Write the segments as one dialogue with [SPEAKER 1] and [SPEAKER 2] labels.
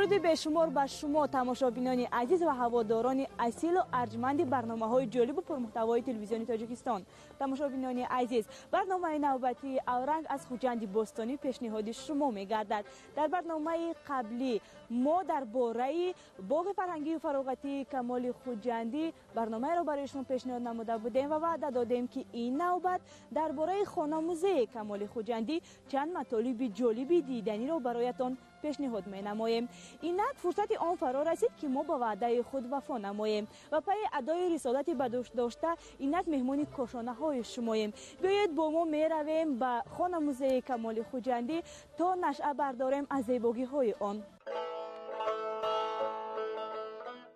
[SPEAKER 1] درود بشمار به شما تماشابینان عزیز و هواداران اصیل و ارجمند برنامه‌های جالب و پرمحتوای تلویزیون تاجیکستان. تماشابینان عزیز، برنامه نوبتی اورنگ از خوجندی بستانی پیشنهاد شما می‌گردد. در برنامه قبلی ما درباره باغ فرهنگی و فراغتی کمال خوجندی برنامه را برای شما پیشنهاد نموده بودیم و وعده دادیم که این نوبت درباره خانه-مuzei کمال خوجندی چند مطالب جالب دیدنی را برایتان پیشنهاد می‌نماییم. اینک فرصت آن فرا رسید که ما با وعده خود وفا نماییم و پای ادای رسالت بدوش داشته اینک مهمانی کاشانه های شماییم. بیایید با ما میرویم به خانه-muzei کمال خوجندی تا نشأه برداریم از زیبایی های آن.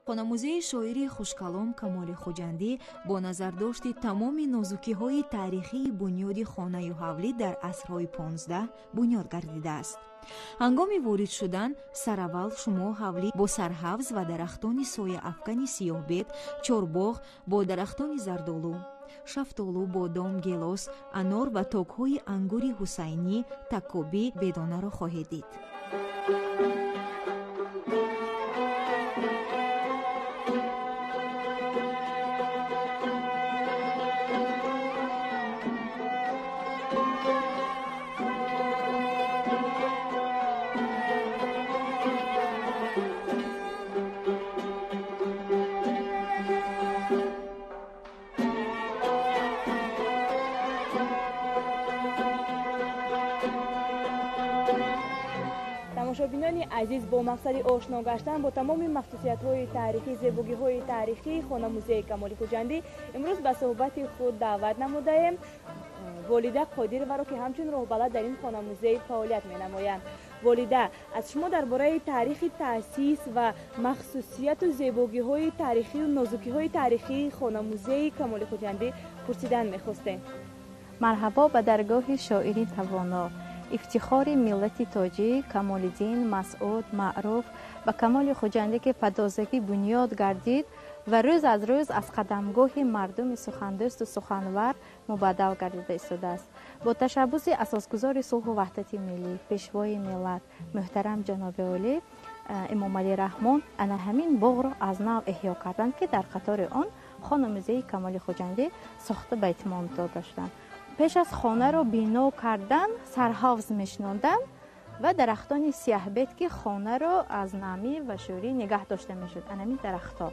[SPEAKER 2] خانه-muzei شاعری خوشکلام کمال خوجندی با نظرداشت تمام نازکی‌های تاریخی بنیاد خانه حولی در عصرهای 15 بنیاد گردیده است. هنگامی وارد شدن سراول شما حولی با سرحوض و درختان سایه افکن سیاه‌بید، چارباغ با درختان زردالو، شفتالو، بادام، گیلاس، انار و تاک‌های انگور حسینی، تکابی بدانه را خواهید دید.
[SPEAKER 1] تماشابینان عزیز، با مقصد آشنا گشتن با تمام مخصوصیت‌های تاریخی، زیبایی‌های تاریخی خانه-muzei کمال خوجندی امروز به صحبت خود دعوت نموده‌ایم والده قادر مرا که همچون راهبلد در این خانه-muzei فعالیت می‌نمایند. والده، از شما درباره تاریخ تأسیس و مخصوصیت و زیبایی‌های تاریخی و نازکی‌های تاریخی خانه-muzei کمال خوجندی پرسیدن می‌خواستیم.
[SPEAKER 3] مرحبا به درگاه شاعری توانا، افتخار ملت تاجیک کمالدین مسعود معروف و کمال خوجندی که پدازگی بنیاد گردید و روز از روز از قدمگاه مردم سخندوست و سخنور مبادل گردیده ایستاده است. با تشبث اساسگزار صلح و وحدت ملی پیشوای ملت محترم جناب عالی امام علی رحمان انا همین باغ را از نو احیا کردند که در قطار آن خانه-muzei کمال خوجندی ساخته به اتمام داشتند. پیش از خانه را بنا کردن سرحوض میشناندن و درختان سیاه‌بید که خانه را از نمی و شوری نگه داشته میشد. انمی درختها.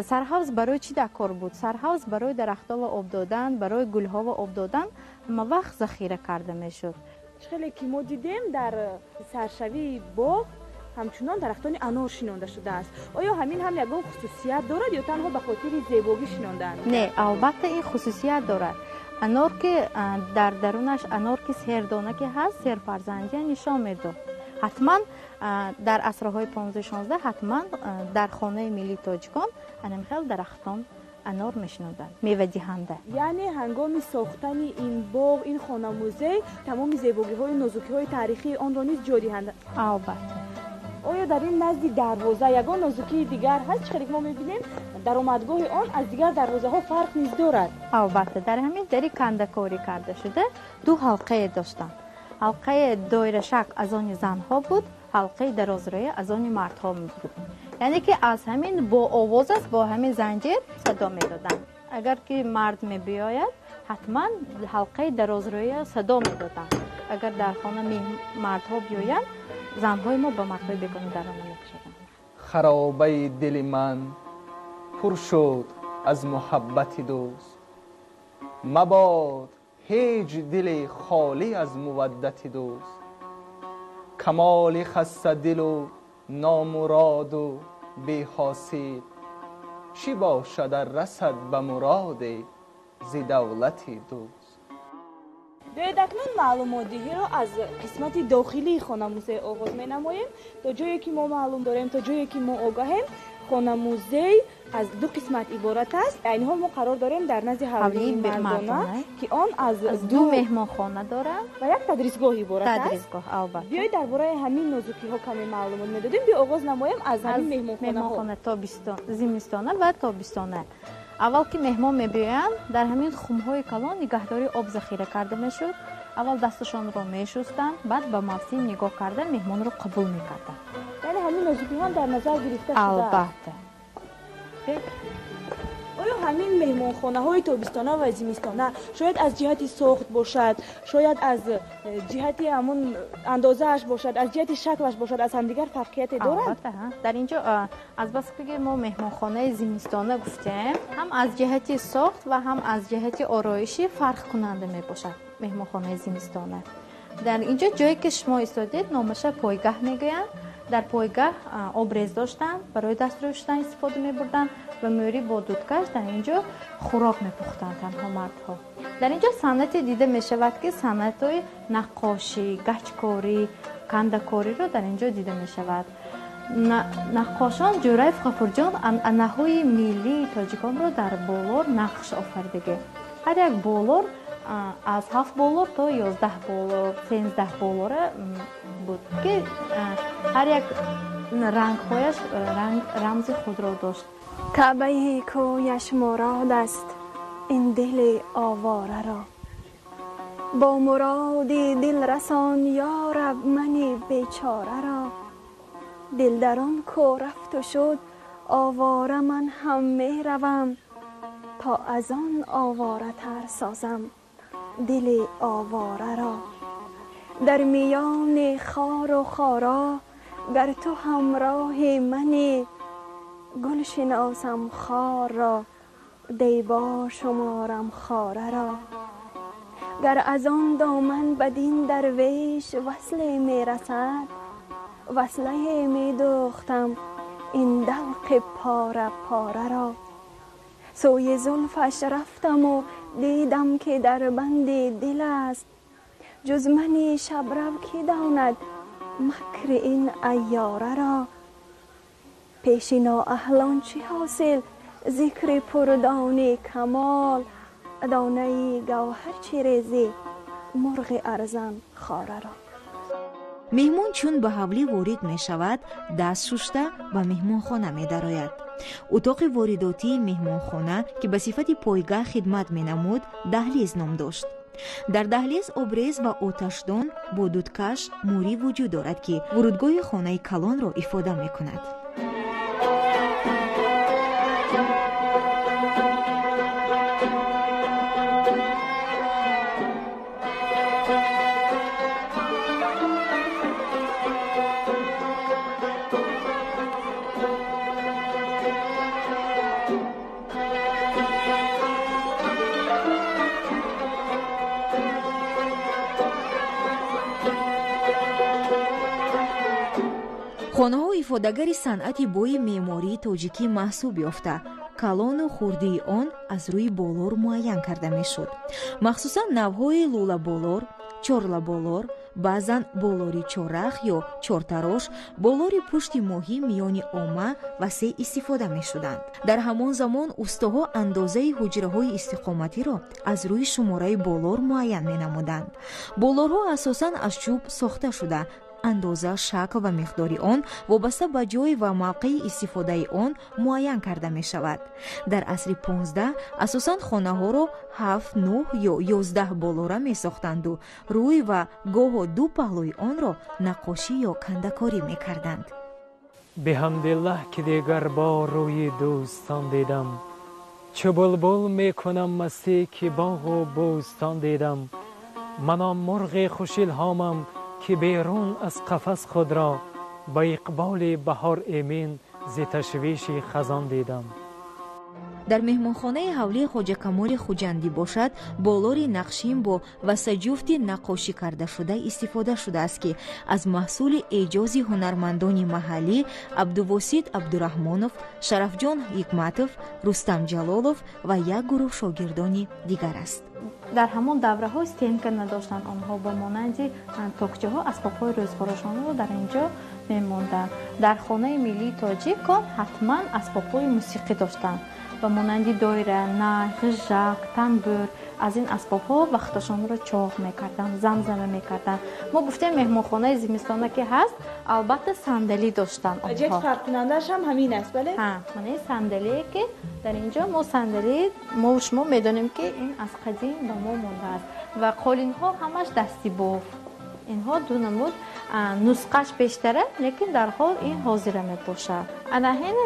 [SPEAKER 3] سرحوض برای چی دکار بود؟ سرحوض برای درختها و آب دادن، برای گلها و آب دادن وقت ذخیره کرده میشد.
[SPEAKER 1] خیلی که ما دیدیم در سرشوی باغ همچنان درختان انار شنانده شده است. آیا همین هم یگان خصوصیت دارد یا تنها به خاطر زیبایی شناندن؟
[SPEAKER 3] نه، البته این خصوصیت دارد. انار که در درونش انار که سردانه که هست سرفرزندی نشان میده. حتما در عصرهای 15-16 حتما در خانه ملی تاجیکان انمخل درختان انار میشنودن میوه دهنده.
[SPEAKER 1] یعنی هنگام ساختن این باغ، این خانه-muzei تمام زیبایی‌های نازکی‌های تاریخی آن را نیز جاری هستند.
[SPEAKER 3] البته.
[SPEAKER 1] آیا در این نزد دروازه یگان نازکی دیگر هست چه ما می‌بینیم درآمدگاه آن از دیگر دروازه‌ها فرق نیز دارد؟
[SPEAKER 3] البته در همین دری کندکاری کرده شده دو حلقه داشتند. حلقه دایره شکل از آن زنها بود، حلقه درازرای از آن مردها بود. یعنی که از همین با آواز است با همین زنجیر صدا میدادن. اگر که مرد می بیاید حتما حلقه درازرای صدا میدادن. اگر در خانه مردها بیاید زنهای ما با مردهای بیگانه درآمد می‌شدند.
[SPEAKER 4] خرابه دل من پر شد از محبت دوست، مباد هیچ دل خالی از مودت دوست. کمال خسته دل و نامراد و بی حاصل، چی باشد در رسد به مراد ز دولت دوست.
[SPEAKER 1] بیایید اکنون معلومات دهی را از قسمت داخلی خانه-muzei آغاز می‌نماییم. تا جایی که ما معلوم داریم، تا جایی که ما آگاهیم، خانه-muzei از دو قسمت عبارت است. یعنی ما قرار داریم در نزد حولی مردانه که آن از دو
[SPEAKER 3] مهمانخانه دارند و
[SPEAKER 1] یک تدریسگاه عبارت است.
[SPEAKER 3] تدریسگاه البته.
[SPEAKER 1] بیایید درباره همین نازکی‌ها کمی معلومات می‌دادیم. بیا آغاز نماییم از همین
[SPEAKER 3] مهمانخانه تابستان، زمستانه و تابستانه. اول که مهمان می‌بیایند در همین خم‌های کلان نگهداری آب ذخیره کرده میشد. اول دستشان را می‌شستند، بعد به موسم نگاه کرده مهمان را قبول می‌کردند.
[SPEAKER 1] یعنی همین همین نازکی هم در نظر گرفته شده؟
[SPEAKER 3] البته.
[SPEAKER 1] آیا همین مهمانخانه های تابستانه و زمستانه شاید از جهت ساخت باشد، شاید از جهت همون اندازه‌اش باشد، از جهت شکلش باشد، از همدیگر فرقیت دارد؟
[SPEAKER 3] البته. در اینجا از بس که ما مهمانخانه زمستانه گفتیم، هم از جهت ساخت و هم از جهت آرایشی فرق کننده می باشد مهمانخانه زمستانه. در اینجا جایی که شما ایستادید نامش پایگاه میگویند. در پایگاه آبریز داشتن، برای دست روشتن استفاده می بردن و موری با دودکش در اینجا خوراک می پختن تنها مردها. در اینجا صنعت دیده می شود که صنعت های نقاشی، گچکاری، کنده‌کاری رو در اینجا دیده می شود. نقاشان جورای غفورجان انحای ملی تاجیکان رو در بولور نقش آفریده. هر یک بولور از 7 بولور تا 11 بولور، 13 بولور بود که هر یک رنگ‌هایش رمز خود را داشت.
[SPEAKER 5] کعبه کویش مراد است این دل آواره را، با مرادی دل رسان یا رب من بیچاره را. دل در آن کو رفت و شد آواره من هم می روم، تا از آن آواره تر سازم دل آواره را. در میان خار و خارا گر تو همراه منی، گل شناسم خار را دیبا شمارم خاره را. گر از آن دامن بدین درویش وصله می رسد، وصله می دوختم این دلق پاره پاره را. سوی زلفش رفتم و دیدم که در بند دل است، جز من شبرو کی داند مکر این عیاره را. پیش نااهلان چه حاصل ذکر پردان کمال، دانه گوهر چه ریزی مرغ ارزن خاره را.
[SPEAKER 2] مهمون چون به حولی وارد می شود دست شسته به مهمانخانه می درآید. اتاق وارداتی مهمانخانه که به صفت پایگاه خدمت می نمود دهلیز نام داشت. در دهلیز آبریز و آتشدان با دودکش موری وجود دارد که ورودگاه خانه کلان را افاده می کند. خانه‌ها افاده‌گری صنعتی بوی معماری تاجیکی محسوب یافته، کلان و خردی آن از روی بولور معین کرده میشد. مخصوصا نوهای لوله بولور، چورلا بولور، баъзан болори чорах ё чортарош, болори пушти моҳӣ миёни омма васеъ истифода мешуданд. дар ҳамон замон устоҳо андозаи ҳуҷраҳои истиқоматиро аз рӯи шумораи болор муайян менамуданд. болорҳо асосан аз чӯб сохта шуда, андоза, шакл ва миқдори он вобаста ба ҷой ва мавқеи истифодаи он муайян карда мешавад. дар асри 15 асосан хонаҳоро 7, 9 ё 11 болора месохтанду рӯй ва гоҳо ду паҳлӯи онро наққошӣ ё кандакорӣ мекарданд.
[SPEAKER 6] биҳамдиллаҳ ки дигар бор рӯи дӯстон дидам, чӯ булбул мекунам мастӣ ки боғу бӯстон дидам. манам мурғи хушилҳомам ки берун аз қафас худро ба иқболи баҳор эмин зи ташвиши хазон дидам.
[SPEAKER 2] дар меҳмонхонаи ҳавлии хоҷа камоли хуҷандӣ бошад, болори нақшин бо васаҷуфти наққошӣ кардашуда истифода шудааст ки аз маҳсули эҷози ҳунармандони маҳаллӣ абдувосит абдураҳмонов, шарафҷон ҳикматов, рустам ҷалолов ва як гурӯҳ шогирдони дигар аст.
[SPEAKER 3] дар ҳамон давраҳо стенка надоштанд, онҳо ба монанди токчаҳо асбобҳои рӯзгорашонро дар инҷо мемонданд. дар хонаи миллии тоҷикон ҳатман асбобҳои мусиқӣ доштанд ба монанди доира, най, ғижак, танбур. аз ин асбобҳо вақташонро чоғ мекарданд, замзама мекарданд. мо гуфтем меҳмонхонаи зимистона ки ҳаст, албатта сандалӣ доштанд онҳо.
[SPEAKER 1] ҷек фарқкунандаш ҳам ҳамин аст, бале?
[SPEAKER 3] ҳа, маънои сандалие ки дар инҷо мо сандалӣ мо шумо медонем ки ин аз қадим ба мо мондааст ва қолинҳо ҳамаш дасти боф. инҳо ду намуд нусқаш бештара, лекин дар ҳол ин ҳозира мебошад. ана ҳин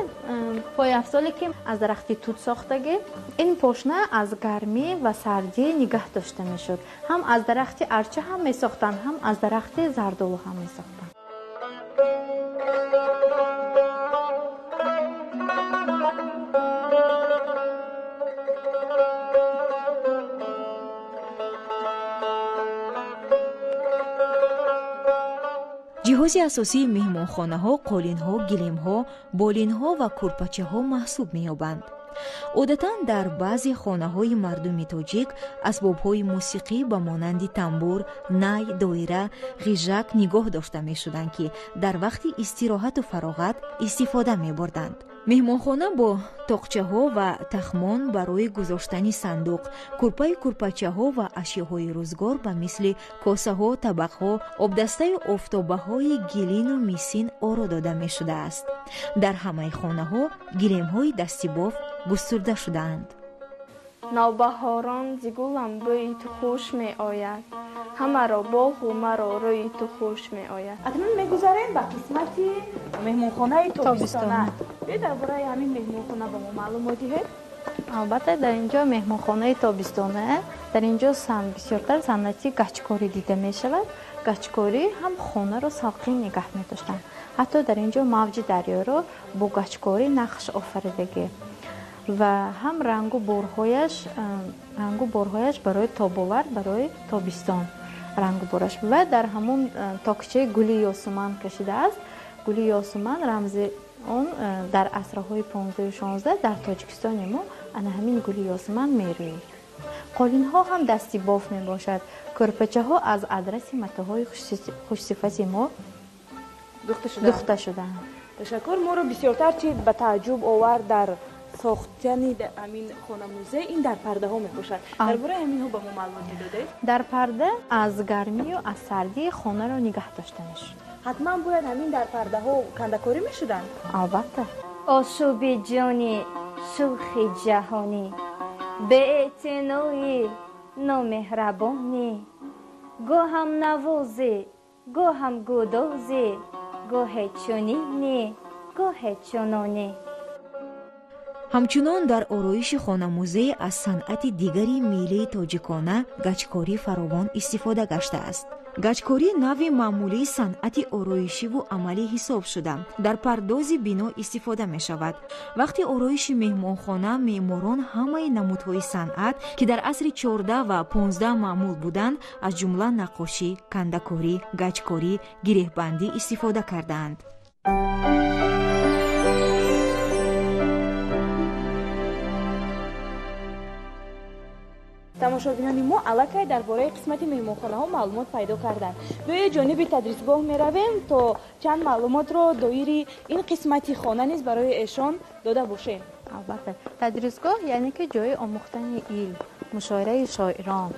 [SPEAKER 3] пойафзоле ки аз дарахти тут сохтаги, ин пошна аз гармӣ ва сардӣ нигаҳ дошта мешуд. ҳам аз дарахти арча ҳам месохтанд, ҳам аз дарахти зардолу ҳам месохтанд.
[SPEAKER 2] ҷиҳози асосии меҳмонхонаҳо қолинҳо, гилимҳо, болинҳо ва курпачаҳо маҳсуб меёбанд. одатан дар баъзе хонаҳои мардуми тоҷик асбобҳои мусиқӣ ба монанди тамбур, най, доира, ғижак нигоҳ дошта мешуданд, ки дар вақти истироҳату фароғат истифода мебурданд. меҳмонхона бо тоқчаҳо ва тахмон барои гузоштани сандуқ, курпаи курпачаҳо ва ашёҳои рӯзгор ба мисли косаҳо, табақҳо, обдастаю офтобаҳои гилину мисин оро дода мешудааст. дар ҳамаи хонаҳо гилемҳои дастибоф густурда шудаанд.
[SPEAKER 5] навбаҳорон зигулам бӯи ту хуш меояд, ҳамаро боғу маро рӯи ту хуш меояд.
[SPEAKER 1] акнун мегузарем ба қисмати меҳмонхонаи тобистона. дар бораи ҳамин меҳмонхона ба мо маълумот диҳед?
[SPEAKER 3] албатта дар инҷо меҳмонхонаи тобистона, дар инҷо бисёртар санъати гаҷкорӣ дида мешавад. гаҷкорӣ ҳам хонаро салқин нигоҳ медоштанд. ҳатто дар инҷо мавҷи дарёро бо гаҷкорӣ нақш офаридагӣ ва ҳам рангу борҳояш барои тобовар, барои тобистон рангу бораш ва дар ҳамон токчаи гули ёсуман кашидааст. гули ёсуман рамзи он дар асрҳои 15-16 дар тоҷикистони мо ана ҳамин гули ёсуман мерӯяд. қолинҳо ҳам дасти боф мебошад. курпачаҳо аз адраси матоъҳои хушсифати мо духта шудаанд.
[SPEAKER 1] ташаккур. моро бисёртар чи ба тааҷҷуб овард дар сохтани ҳамин хона-музей, ин дар пардаҳо мебошад. дар бораи ҳаминҳо ба мо маълумот медодед?
[SPEAKER 3] дар парда аз гармию аз сардии хонаро нигоҳ дошта мешуд.
[SPEAKER 1] ҳатман бояд ҳамин дар пардаҳо кандакорӣ мешуданд?
[SPEAKER 3] албатта.
[SPEAKER 7] ошуби ҷони шӯхи ҷаҳонӣ, беэътинои номеҳрабонӣ, гоҳам навозӣ, гоҳам гудозӣ, гоҳе чунинӣ, гоҳе чунонӣ.
[SPEAKER 2] ҳамчунон дар ороиши хона-музей аз санъати дигари миллии тоҷикона гаҷкорӣ фаровон истифода гаштааст. гаҷкорӣ нави маъмулии санъати ороишиву амалӣ ҳисоб шуда дар пардози бино истифода мешавад. вақти ороиши меҳмонхона меъморон ҳамаи намудҳои санъат, ки дар асри 14 ва 15 маъмул буданд, аз ҷумла наққошӣ, кандакорӣ, гаҷкорӣ, гирехбандӣ истифода кардаанд.
[SPEAKER 1] тамошобинони мо аллакай дар бораи қисмати меҳмонхонаҳо маълумот пайдо карданд. биёед ҷониби тадрисгоҳ меравем, то чанд маълумотро доири ин қисмати хона низ барои эшон дода бошем.
[SPEAKER 3] албатта. тадрисгоҳ яъне ки ҷои омӯхтани илм, мушоираи шоирон.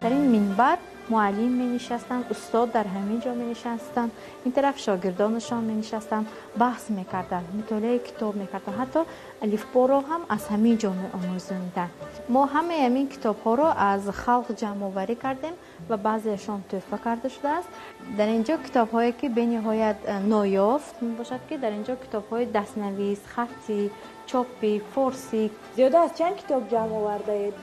[SPEAKER 3] дар ин минбар муаллим менишастанд, устод дар ҳамин ҷо менишастанд, ин тараф шогирдонашон менишастанд, баҳс мекарданд, мутолиаи китоб мекарданд, ҳатто алифборо ҳам аз ҳамин ҷо меомӯзонданд. мо ҳамаи ҳамин китобҳоро аз халқ ҷамъоварӣ кардем ва баъзеашон тӯҳфа карда шудааст. дар ин ҷо китобҳое ки бениҳоят ноёфт мебошад, ки дар ин ҷо китобҳои дастнавис, хатти, чопи, форсӣ.
[SPEAKER 1] зиёда аз чанд китоб ҷамъ овардаед?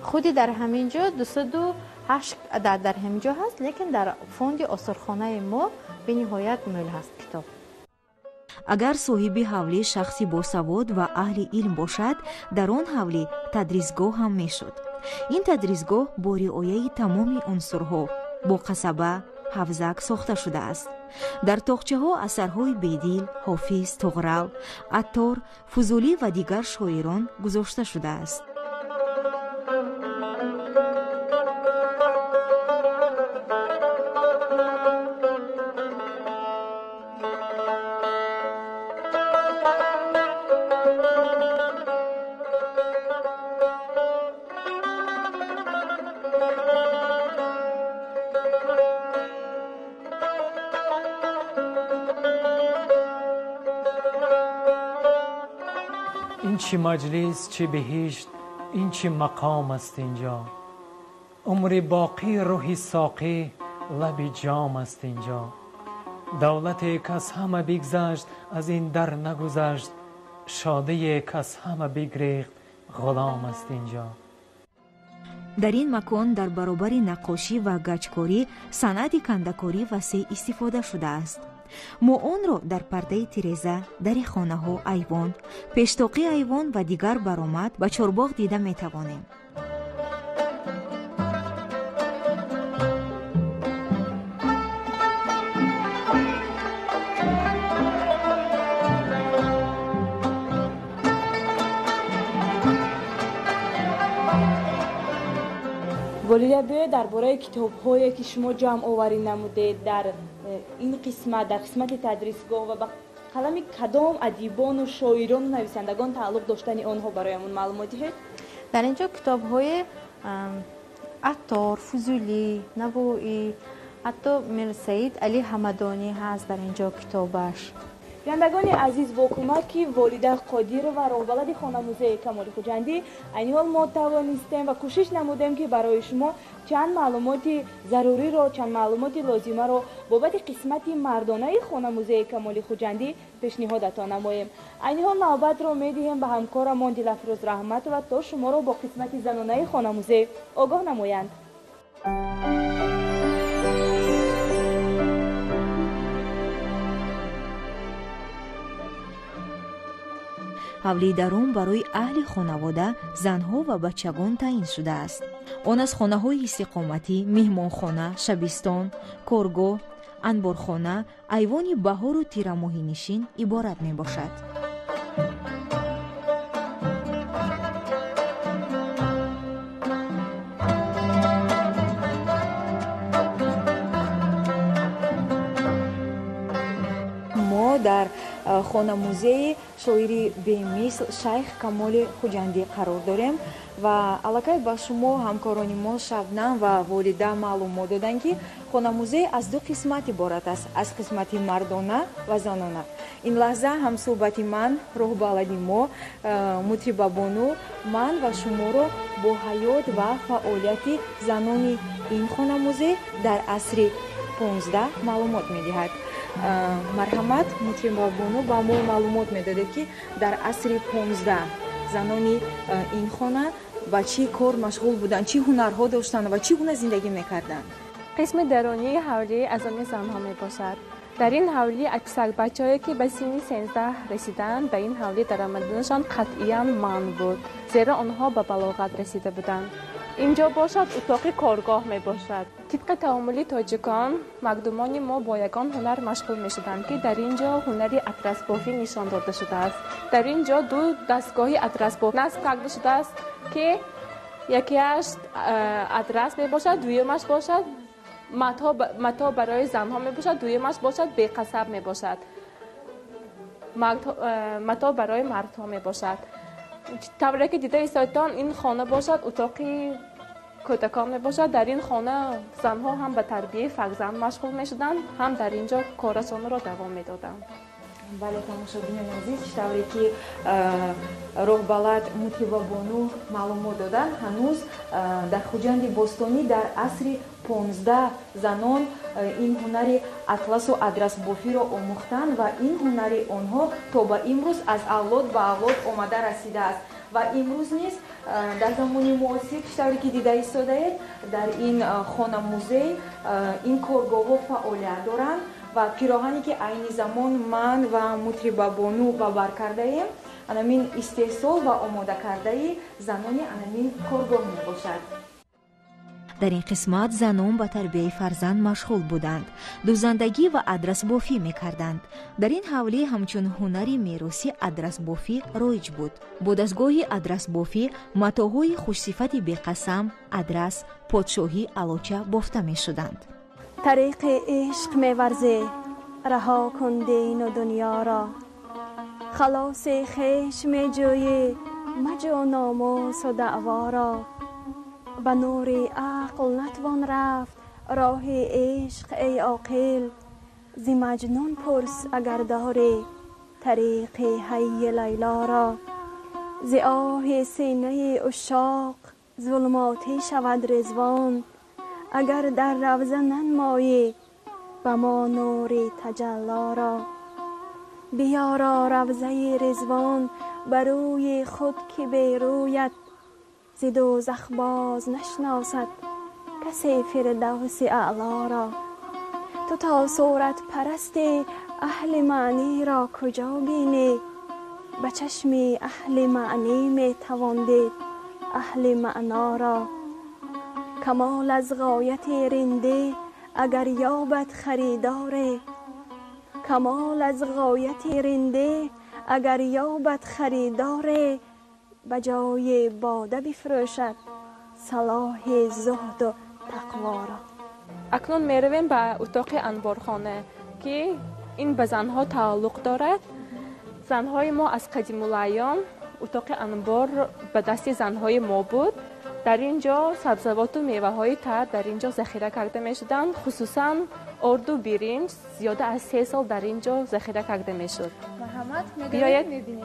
[SPEAKER 3] худи дар ҳамин ҷо 208 дар ҳамин ҷо ҳаст, лекин дар фонди осорхонаи мо бениҳоят мӯл ҳаст китоб.
[SPEAKER 2] агар соҳиби ҳавлӣ шахси босавод ва аҳли илм бошад, дар он ҳавлӣ тадрисгоҳ ҳам мешуд. ин тадрисгоҳ бо риояи тамоми унсурҳо бо қасаба, ҳавзак сохта шудааст. дар тоқчаҳо асарҳои бедил, ҳофиз, туғрал, аттор, фузулӣ ва дигар шоирон гузошта шудааст.
[SPEAKER 6] چی مجلس چی بهشت، این چی مقام است اینجا. عمر باقی روحی ساقی لب جام است اینجا. دولت یک از همه بگذشت، از این در نگذشت. شاده یک از همه بگریخت، غلام است اینجا.
[SPEAKER 2] در این مکان در برابر نقاشی و گچکاری صنعت کندکاری وسیع استفاده شده است. ما آن را در پرده تیرزه، در خانه ها، ایوان، پیشتاقی ایوان و دیگر برآمد به چارباغ دیده می توانیم.
[SPEAKER 1] والله بیاید درباره کتاب‌هایی که شما جمع آوری نمودید در این قسمت، در قسمت تدریسگاه و با قلم کدام ادیبان و شاعران و نویسندگان تعلق داشتن آنها برایمون معلوماتی هست؟
[SPEAKER 3] در اینجا کتاب‌های عطار، فضولی، نوایی، حتی میل سید علی حمدانی هست در اینجا کتابش.
[SPEAKER 1] بینندگان عزیز، با کمک والده قادر و راهبلد خانه-مuzei کمال خوجندی این حال ما توانستیم و کوشش نمودیم که برای شما چند معلومات ضروری را، چند معلومات لازمه را بابت قسمت مردانه خانه-muzei کمال خوجندی پیشنهادتان نماییم. این حال نوبت را میدهیم به همکارمان دلفروز رحمت و تا شما را با قسمت زنانه خانه-muzei آگاه نمایند.
[SPEAKER 2] حولی درون برای اهل خانواده، زنها و بچگان تعیین شده است. آن از خانه‌های استقامتی، مهمانخانه، شبستان، کارگاه، انبارخانه، ایوان بهار و تیرماهی نشین عبارت می باشد. ما در خانه-muzei شاعری به‌مثل شیخ کمال خوجندی قرار داریم و علاقه با شما همکاران ما شبنم و والده معلومات دادند که خانه-muzei از دو قسمت عبارت است، از قسمت مردانه و زنانه. این لحظه هم صحبت من، راهبلد ما، مطرب بانو، من و شما را با حیات و فعالیت زنان این خانه-muzei در عصر 15 معلومات می‌دهد. مرحمت مطرب بانو با ما معلومات می‌داده که در عصر 15 زنان این خانه با چی کار مشغول بودند، چی هنرها داشتند و چی گونه زندگی می‌کردند.
[SPEAKER 8] قسم درونی حولی از آن زنها میباشد. در این حولی اکثر بچه‌هایی که به سن 13 رسیدند به این حولی درآمدنشان قطعاً منع بود، زیرا آنها به بلاغت رسیده بودند. اینجا باشد اتاق کارگاه می باشد. طبق تعامل تاجیکان مردمان ما با یگان هنر مشغول می شدند که در اینجا هنری اطلس بافی نشان داده شده است. در اینجا دو دستگاه اطلس بافی نصب کرده شده است که یکیش اطلس می باشد، دویمش باشد متا برای زنها می باشد، دویمش باشد بی قصب می باشد، متا برای مردها می باشد. طوری که دیده ایستادان این خانه باشد اتاقی کودکان می باشد. در این خانه زنها هم به تربیت فرزند مشغول می شدند، هم در اینجا کارشان را دوام می دادند.
[SPEAKER 2] بله تماشاگران عزیز، طوری که راهبلد مطرب بانو معلومات دادند، هنوز در خوجند باستانی در عصر 15 زنان این هنر اطلس و ادرس بافی را آموختند و این هنر آنها تا به امروز از اولاد به اولاد آمده رسیده است و امروز نیز در زمان معاصر طوری که دیده ایستاده در این خانه-muzei این کارگاه‌ها فعالیت دارند و پیراهنی که عین زمان من و مطرب بانو باور کرده ایم انمین استحصال و آماده کرده زنان انمین کارگاه می باشد. در این قسمت زنان به تربیت فرزند مشغول بودند، دوزندگی و ادرس بافی می کردند. در این حوله همچون هنری میراثی ادرس بافی رایج بود. با دستگاه ادرس بافی متاهای خوشصفت بی قسم، ادرس، پادشاهی، علوچه بافته می شدند.
[SPEAKER 5] طریق عشق می ورزه، رها کن دین و دنیا را، خلاص خویش می جویی، مجو ناموس و دعوا را. به نور عقل نتوان رفت راه عشق ای عاقل، ز مجنون پرس اگر داری طریق حی لیلا را. ز آه سینه عشاق ظلماتی شود رضوان. اگر در روزه ننمایی به ما نور تجلی را. بیارا روزه رضوان بر روی خود که به رویت ز دوزخ باز نشناسد کسی فردوس اعلی را. تو تا صورت پرست اهل معنی را کجا بینی؟ به چشم اهل معنی می توان دید اهل معنا را. کمال از غایت رنده اگر یابد خریداره. کمال از غایت رنده اگر یابد خریداره. به جای باده بفروشد صلاح زهد و تقوا را.
[SPEAKER 8] اکنون میرویم به اتاق انبارخانه که این به زنها تعلق دارد. زنهای ما از قدیم الایام اتاق انبار به دست زنهای ما بود. در اینجا سبزیجات و میوه های تر در اینجا ذخیره کرده می شدند. خصوصا ارد و برنج زیاده از 3 سال در اینجا ذخیره کرده می شد.
[SPEAKER 1] بیایید میبینیم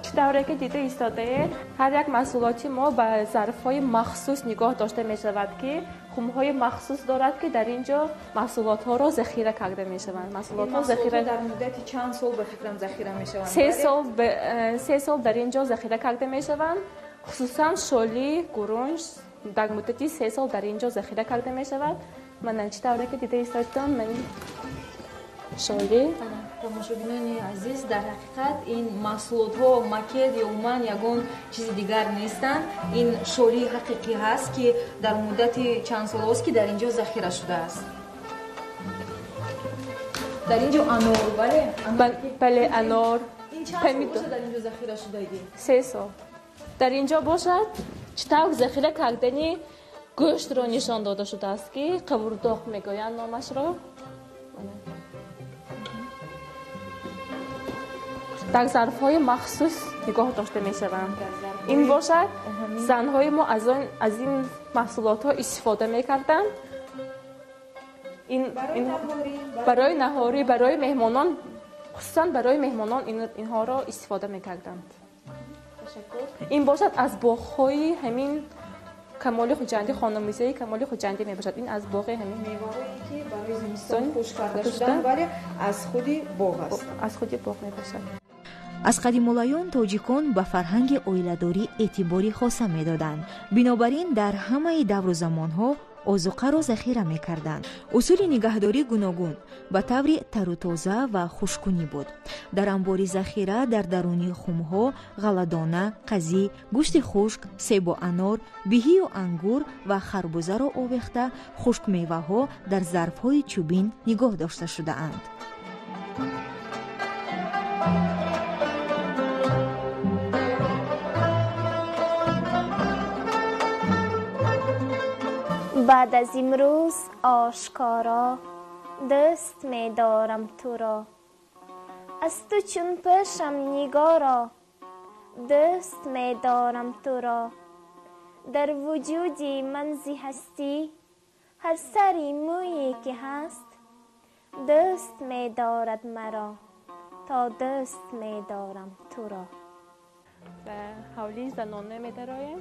[SPEAKER 8] چه دوره که دیده ایستاده هر یک محصولاتی ما به ظرف‌های مخصوص نگاه داشته می شود که خم‌های مخصوص دارد که در اینجا محصولات ها را ذخیره کرده می شوند. محصولات ها ذخیره
[SPEAKER 1] در مدت چند سال به فکرم ذخیره می شوند؟
[SPEAKER 8] 3 سال در اینجا ذخیره کرده می شوند. خصوصا شالی گرونج در مدت 3 سال در اینجا ذخیره کرده می شود. من چه دوره که دیده ایستادم من شالی
[SPEAKER 2] тамошобинони азиз, дар ҳақиқат ин маҳсулотҳо макет ё умуман ягон чизи дигар нестанд. ин шоли ҳақиқӣ ҳаст ки дар муддати чанд солҳост ки дар инҷо захира шудааст. дар инҷо анор,
[SPEAKER 8] бале анор
[SPEAKER 2] ин чанд сол дар инҷо захира шудааги?
[SPEAKER 8] 3 сол дар инҷо бошад. читав захира кардани гӯштро нишон дода шудааст ки қавурдоқ мегӯянд номашро. در ظرف‌های مخصوص نگاه داشته می‌شوند. این باشد زن‌های ما از این محصولات‌ها استفاده می‌کردند. این برای نهاری برای مهمانان خصوصا برای مهمانان اینها را استفاده می‌کردند. این باشد از باغ‌های همین کمال خوجندی خانه-مuzei کمال خوجندی میباشد. این از باغ همین
[SPEAKER 1] میوه‌هایی که برای زمستان خشک کرده شدن ولی از خود باغ است.
[SPEAKER 8] از خود باغ میباشد.
[SPEAKER 2] аз қадимулаён тоҷикон ба фарҳанги оиладорӣ эътибори хоса медоданд. бинобар ин дар ҳамаи давру замонҳо озуқаро захира мекарданд. усули нигаҳдорӣ гуногун ба таври тарутоза ва хушкунӣ буд. дар амбори захира дар даруни хумҳо ғаладона, қазӣ, гӯшти хушк, себу анор, биҳию ангур ва харбузаро овехта хушкмеваҳо дар зарфҳои чӯбин нигоҳ дошта шудаанд.
[SPEAKER 7] بعد از امروز آشکارا دست می دارم تو را. از تو چون پشم نگارا دست می دارم تو را. در وجودی منزی هستی هر سری مویی که هست دست می دارد مرا تا دست می دارم تو را.
[SPEAKER 8] به حولی زنانه می درایم.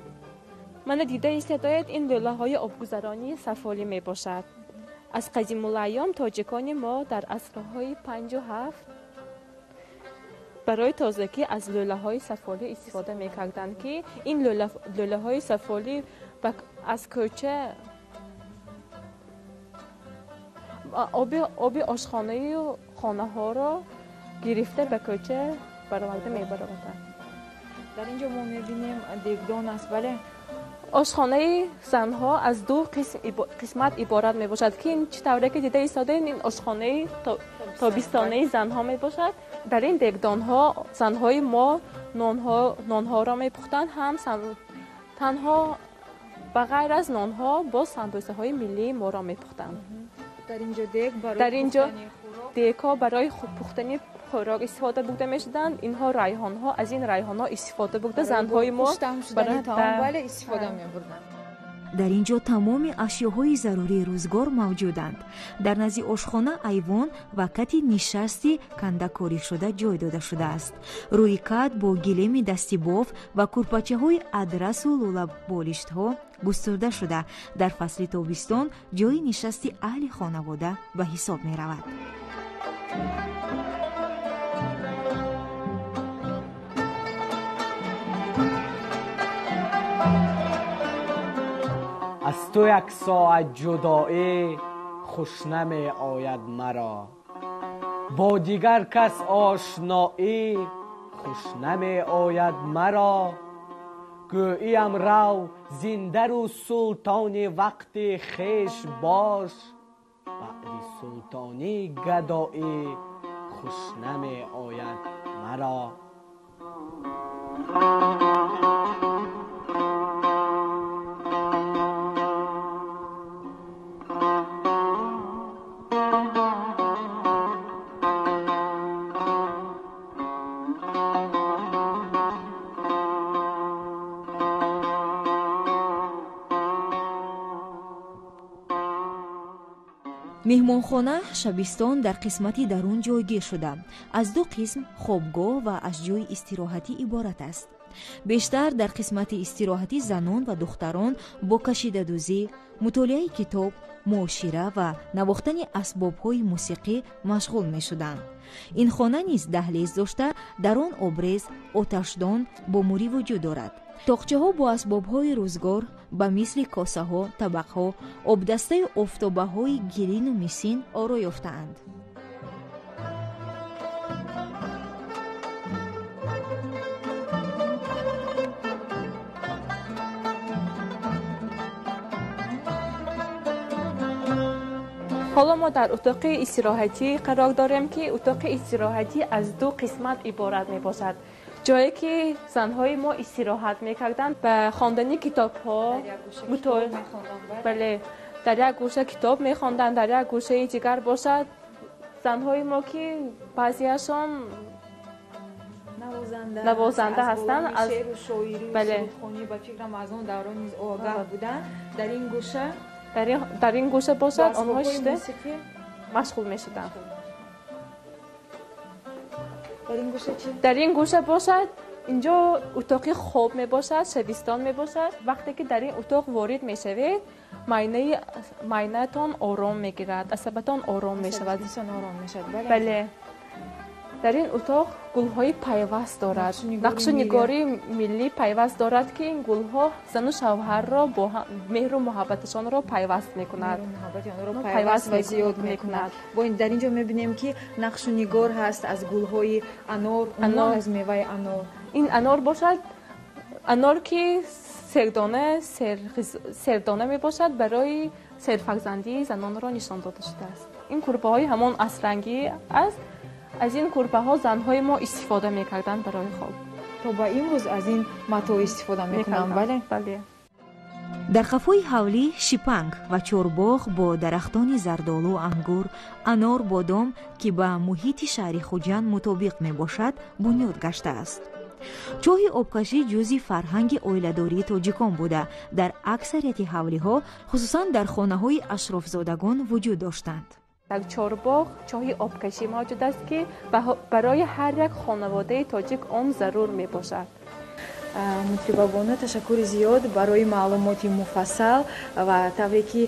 [SPEAKER 8] من دیده ایستادید این لوله‌های آبگذرانی سفالی می باشد. از قدیم الایام تاجیکان ما در عصرهای 5 و 7 برای تازگی از لوله‌های سفالی استفاده می کردند که این لوله‌های سفالی از کوچه آب آشخانه و خانه ها را گرفته به کوچه برآورده می برآورند.
[SPEAKER 1] در اینجا ما می‌بینیم دیگدان است ولی
[SPEAKER 8] آشخانه زنها از 2 قسمت عبارت می باشد که این چطوره که دیده ایستاده این آشخانه تابستانه زنها می باشد. در این دیگدان ها زنهای ما نانها را می پختند. هم تنها بغیر از نانها با سمبوسه های ملی ما را می پختند. در اینجا دیگ‌ها برای پختن خوراک استفاده بوده می‌شدند. اینها ریحان‌ها از این ریحان‌ها استفاده بوده زن‌های ما
[SPEAKER 1] برای طعام ولی استفاده می‌بردند.
[SPEAKER 2] дар ин ҷо тамоми ашёҳои зарурии рӯзгор мавҷуданд. дар назди ошхона айвон ва кати нишасти кандакоришуда ҷой дода шудааст. рӯи кат бо гилеми дасти боф ва курпачаҳои адрасу лӯлаболиштҳо густурда шуда дар фасли тобистон ҷои нишасти аҳли хонавода ба ҳисоб меравад.
[SPEAKER 9] از تو یک ساعت جدایی خوش نمی آید مرا، با دیگر کس آشنایی خوش نمی آید مرا. گوییم رو زنده رو سلطان وقت خیش باش، بعد سلطانی گدایی خوش نمی آید مرا.
[SPEAKER 2] меҳмонхона шабистон дар қисмати дарун ҷойгир шуда аз ду қисм хобгоҳ ва аз ҷои истироҳатӣ иборат аст. бештар дар қисмати истироҳатӣ занон ва духтарон бо кашидадӯзӣ, мутолиаи китоб, муошира ва навохтани асбобҳои мусиқӣ машғул мешуданд. ин хона низ даҳлез дошта дар он обрез оташдон бо мурӣ вуҷуд дорад. тоқчаҳо бо асбобҳои рӯзгор ба мисли косаҳо, табақҳо, обдастаю офтобаҳои гирину мисин оро ёфтаанд.
[SPEAKER 8] ҳоло мо дар утоқи истироҳатӣ қарор дорем ки утоқи истироҳатӣ аз ду қисмат иборат мебошад. ҷое ки занҳои мо истироҳат мекарданд ба хондани китобҳо, бале дар як гӯша китоб мехонданд, дар як гӯшаи дигар бошад занҳои мо ки баъзияшон навозанда ҳастанд, аз шеъру шоирӣ, сурудхонӣ ба фикрам аз он даврон низ огаҳ буданд. дар ин гӯша бошад онҳо шида машғул мешуданд. дар ин гӯша бошад, инҷо утоқи хоб мебошад, шабистон мебошад. вақте ки дар ин утоқ ворид мешавед, майнаатон ором мегирад, асабатон ором мешавад. бале дар ин утоқ гулҳои пайваст дорад, нақшу нигори миллӣ пайваст дорад ки ин гулҳо зану шавҳарро бо меҳру муҳаббаташонро пайваст мекунад, пайваст зиёд мекунад.
[SPEAKER 3] дар ин ҷо мебинем ки нақшу нигор ҳаст аз гулҳои анор, аз меваи анор.
[SPEAKER 8] ин анор бошад, анор ки сердона мебошад, барои серфарзандии занонро нишон дода шудааст. ин курпаҳои ҳамон асрангӣ аст. аз ин курпаҳо занҳои мо истифода мекарданд барои хоб.
[SPEAKER 3] то ба имрӯз аз ин матоъ истифода мекунанд.
[SPEAKER 8] бале
[SPEAKER 2] дар қафои ҳавлӣ шипанг ва чорбоғ бо дарахтони зардолу, ангур, анор, бодом ки ба муҳити шаҳри хуҷанд мутобиқ мебошад бунёд гаштааст. чоҳи обкашӣ ҷузъи фарҳанги оиладории тоҷикон буда дар аксарияти ҳавлиҳо, хусусан дар хонаҳои ашрофзодагон вуҷуд доштанд.
[SPEAKER 8] дар чорбоғ чоҳи обкашӣ мавҷуд аст ки барои ҳар як хонаводаи тоҷик он зарур мебошад.
[SPEAKER 3] мутрибабона ташаккури зиёд барои маълумоти муфассал ва тавре ки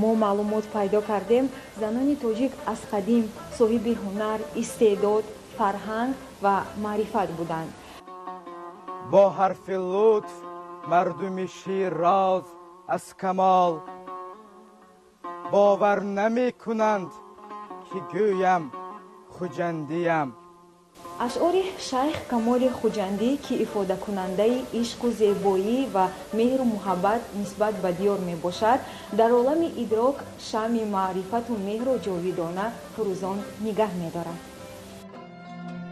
[SPEAKER 3] мо маълумот пайдо кардем. занони тоҷик аз қадим соҳиби ҳунар, истеъдод, фарҳанг ва маърифат буданд.
[SPEAKER 10] با حرف لطف مردم شیراز از کمال باور نمی کنند که گویم خوجندیم.
[SPEAKER 3] ашъори шайх камоли хуҷандӣ ки ифодакунандаи ишқу зебоӣ ва меҳру муҳаббат нисбат ба диёр мебошад, дар олами идрок шамъи маърифату меҳру ҷовидона фурӯзон нигаҳ медорад.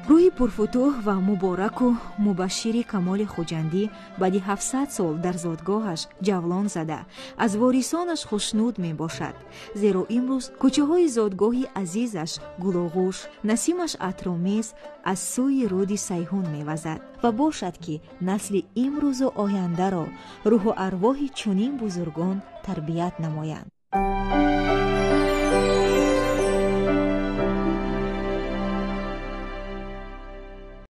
[SPEAKER 2] рӯҳи пурфутӯҳ ва мубораку мубашшири камоли хуҷандӣ баъди 700 сол дар зодгоҳаш ҷавлон зада аз ворисонаш хушнуд мебошад, зеро имрӯз кӯчаҳои зодгоҳи азизаш гулоғӯш, насимаш атромез аз сӯи руди сайҳун мевазад ва бошад ки насли имрӯзу ояндаро рӯҳу арвоҳи чунин бузургон тарбият намоянд.